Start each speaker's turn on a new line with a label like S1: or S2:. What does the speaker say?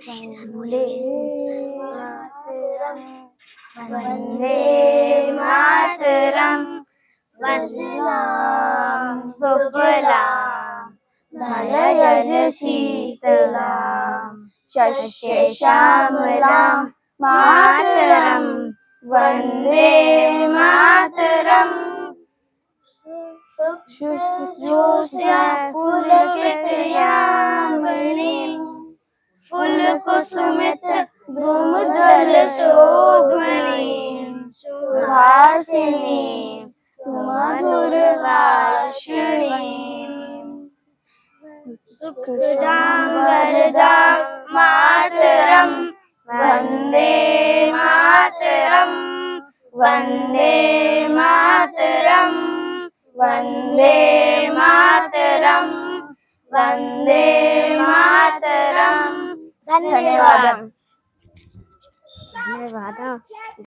S1: वन्दे मातरम् वन्दे मातरम् स्वजलां सुफलां मलयज शीतलां शस्यश्यामलां मातरम् वन्दे मातरम् शुभ्रज्योत्स्ना पुलकितयामिनीं फुलकुसुमित द्रुमदलशोभनीं सुहासिनीं सुमधुरभाषिणीं सुखदां वरदां मातरं वन्दे मातरं वन्दे मातरं वन्दे मातरं वन्दे मातरं। धन्यवादः।